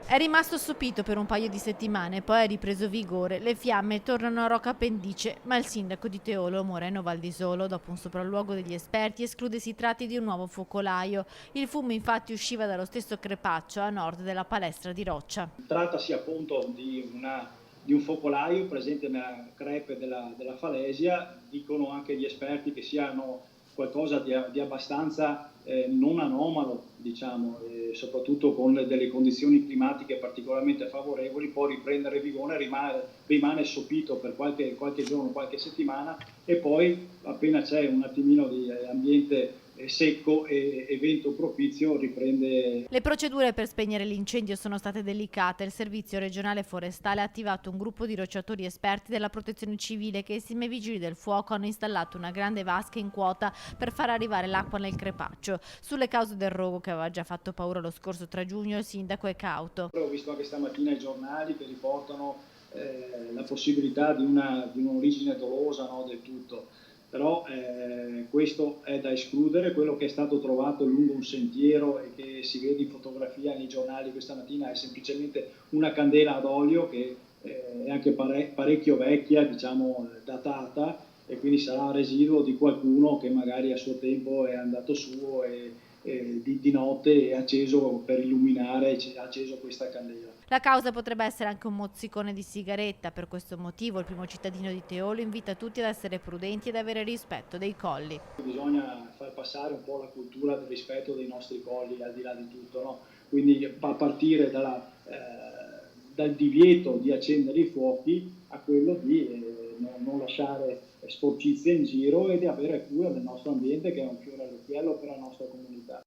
È rimasto assopito per un paio di settimane, poi ha ripreso vigore. Le fiamme tornano a Rocca Pendice, ma il sindaco di Teolo, Moreno Valdisolo, dopo un sopralluogo degli esperti, esclude si tratti di un nuovo focolaio. Il fumo infatti usciva dallo stesso crepaccio a nord della palestra di Roccia. Trattasi appunto di un focolaio presente nella crepe della Falesia. Dicono anche gli esperti che siano qualcosa di abbastanza non anomalo, diciamo, soprattutto con delle condizioni climatiche particolarmente favorevoli. Poi riprendere vigore, rimane assopito per qualche giorno, qualche settimana, e poi appena c'è un attimino di ambiente secco e vento propizio riprende. Le procedure per spegnere l'incendio sono state delicate. Il Servizio regionale forestale ha attivato un gruppo di rocciatori esperti della protezione civile che insieme ai vigili del fuoco hanno installato una grande vasca in quota per far arrivare l'acqua nel crepaccio. Sulle cause del rogo, che aveva già fatto paura lo scorso 3 giugno, il sindaco è cauto. Ho visto anche stamattina i giornali che riportano la possibilità di un'origine dolosa, no, del tutto, però questo è da escludere. Quello che è stato trovato lungo un sentiero e che si vede in fotografia nei giornali questa mattina è semplicemente una candela ad olio che è anche parecchio vecchia, diciamo datata, e quindi sarà residuo di qualcuno che magari a suo tempo è andato su e di notte è acceso per illuminare, ha acceso questa candela. La causa potrebbe essere anche un mozzicone di sigaretta. Per questo motivo il primo cittadino di Teolo invita tutti ad essere prudenti ed avere rispetto dei colli. Bisogna far passare un po' la cultura del rispetto dei nostri colli, al di là di tutto, no? Quindi a partire dal divieto di accendere i fuochi a quello di non lasciare sporcizie in giro e di avere cura del nostro ambiente, che è un fiore all'occhiello per la nostra comunità.